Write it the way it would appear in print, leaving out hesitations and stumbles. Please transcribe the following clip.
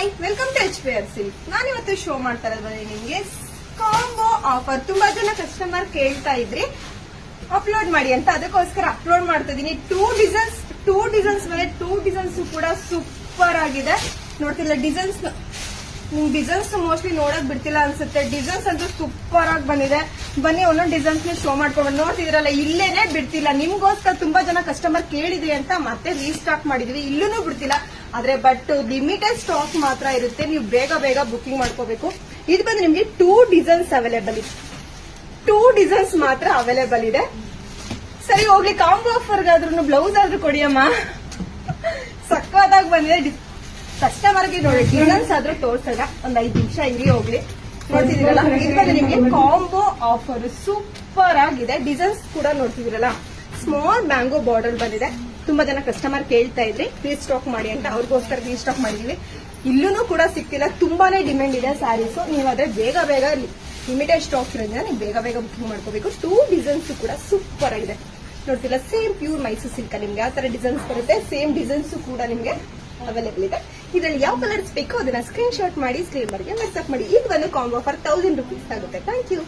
Hi, welcome to HPR silk. ನಾನಿವತ್ತು show ಮಾಡ್ತಾ ಇರೋದು ನಿಮ್ಗೆ ಕಾಂಬೋ ಆಫರ್. ತುಂಬಾ ಜನ ಕಸ್ಟಮರ್ ಕೇಳ್ತಾ ಇದ್ರಿ ಅಪ್ಲೋಡ್ ಮಾಡಿ ಅಂತ, ಅದಕ್ಕೋಸ್ಕರ ಅಪ್ಲೋಡ್ ಮಾಡ್ತಾ ಇದೀನಿ. ಟೂ ಡಿಸೈನ್ಸ್ ಮೇಲೆ ಟೂ ಡಿಸೈನ್ಸ್ ಕೂಡ ಸೂಪರ್ ಆಗಿದೆ. ನೋಡ್ತಿಲ್ಲ ಡಿಸೈನ್ಸ್, ನಿಮ್ ಡಿಸೈನ್ಸ್ ಮೋಸ್ಟ್ಲಿ ನೋಡಕ್ ಬಿಡ್ತಿಲ್ಲ ಅನ್ಸುತ್ತೆ. ಡಿಸೈನ್ಸ್ ಅಂತೂ ಸೂಪರ್ ಆಗಿ ಬಂದಿದೆ. ಬನ್ನಿ ಒಂದೊಂದು ಡಿಸೈನ್ಸ್ ಶೋ ಮಾಡ್ಕೊಂಡು ನೋಡ್ತಿದ್ರಲ್ಲ, ಇಲ್ಲೇನೆ ಬಿಡ್ತಿಲ್ಲ. ನಿಮ್ಗೋಸ್ಕರ ತುಂಬಾ ಜನ ಕಸ್ಟಮರ್ ಕೇಳಿದ್ರಿ ಅಂತ ಮತ್ತೆ ರೀಸ್ಟಾಕ್ ಮಾಡಿದ್ವಿ. ಇಲ್ಲೂ ಬಿಡ್ತಿಲ್ಲ, ಆದ್ರೆ ಬಟ್ ಲಿಮಿಟೆಡ್ ಸ್ಟಾಕ್ ಮಾತ್ರ ಇರುತ್ತೆ. ನೀವು ಬೇಗ ಬೇಗ ಬುಕಿಂಗ್ ಮಾಡ್ಕೋಬೇಕು. ಇದು ಬಂದು ನಿಮ್ಗೆ ಟೂ ಡಿಸೈನ್ಸ್ ಅವೈಲೇಬಲ್ ಇದೆ. ಟೂ ಡಿಸೈನ್ಸ್ ಮಾತ್ರ ಅವೈಲೇಬಲ್ ಇದೆ. ಸರಿ ಹೋಗ್ಲಿ, ಕಾಂಬೋ ಆಫರ್ಗಾದ್ರೂ ಬ್ಲೌಸ್ ಆದ್ರೂ ಕೊಡಿಯಮ್ಮ. ಸಕ್ಕತ್ತಾಗಿ ಬಂದಿದೆ. ಕಸ್ಟಮರ್ಗೆ ನೋಡಿ ಡಿಸೈನ್ಸ್ ಆದ್ರೂ ತೋರ್ಸಲ್ಲ, ಒಂದ್ 5 ನಿಮಿಷ ಇರಿ ಹೋಗ್ಲಿ. ನೋಡ್ತಿದ್ದೀರಲ್ಲ, ಇದು ಬಂದು ನಿಮ್ಗೆ ಕಾಂಬೋ ಆಫರ್ ಸೂಪರ್ ಆಗಿದೆ. ಡಿಸೈನ್ಸ್ ಕೂಡ ನೋಡ್ತಿದ್ದೀರಲ್ಲ, ಸ್ಮಾಲ್ ಮ್ಯಾಂಗೋ ಬಾರ್ಡರ್ ಬಂದಿದೆ. ತುಂಬಾ ಜನ ಕಸ್ಟಮರ್ ಕೇಳ್ತಾ ಇದ್ರಿ ರೀಸ್ಟಾಕ್ ಮಾಡಿ ಅಂತ, ಅವ್ರಿಗೋಸ್ಕರ ರೀಸ್ಟಾಕ್ ಮಾಡಿದೀವಿ. ಇಲ್ಲೂ ಕೂಡ ಸಿಕ್ತಿಲ್ಲ, ತುಂಬಾನೇ ಡಿಮ್ಯಾಂಡ್ ಇದೆ ಸ್ಯಾರೀಸ್. ನೀವಾದ್ರೆ ಬೇಗ ಬೇಗ ಲಿಮಿಟೆಡ್ ಸ್ಟಾಕ್ ಇರೋದ್ರಿಂದ ನೀವು ಬೇಗ ಬೇಗ ಬುಕಿಂಗ್ ಮಾಡ್ಕೋಬೇಕು. ಟೂ ಡಿಸೈನ್ಸ್ ಕೂಡ ಸೂಪರ್ ಆಗಿದೆ. ನೋಡ್ತಿಲ್ಲ, ಸೇಮ್ ಪ್ಯೂರ್ ಮೈಸೂರು ಸಿಲ್ಕ್ ನಿಮ್ಗೆ ಯಾವ ತರ ಡಿಸೈನ್ಸ್ ಬರುತ್ತೆ, ಸೇಮ್ ಡಿಸೈನ್ಸ್ ಕೂಡ ನಿಮ್ಗೆ ಅವೈಲೇಬಲ್ ಇದೆ. ಇದರಲ್ಲಿ ಯಾವ ಕಲರ್ಸ್ ಬೇಕೋ ಅದನ್ನ ಸ್ಕ್ರೀನ್ ಶಾಟ್ ಮಾಡಿ ಸ್ಕ್ರೀನ್ ಬರ್ಗೆ ವಾಟ್ಸ್ಆಪ್ ಮಾಡಿ. ಇದು ಒಂದು ಕಾಂಬೋ ಆಫರ್ 1000 ರೂಪೀಸ್ ಆಗುತ್ತೆ. Thank you.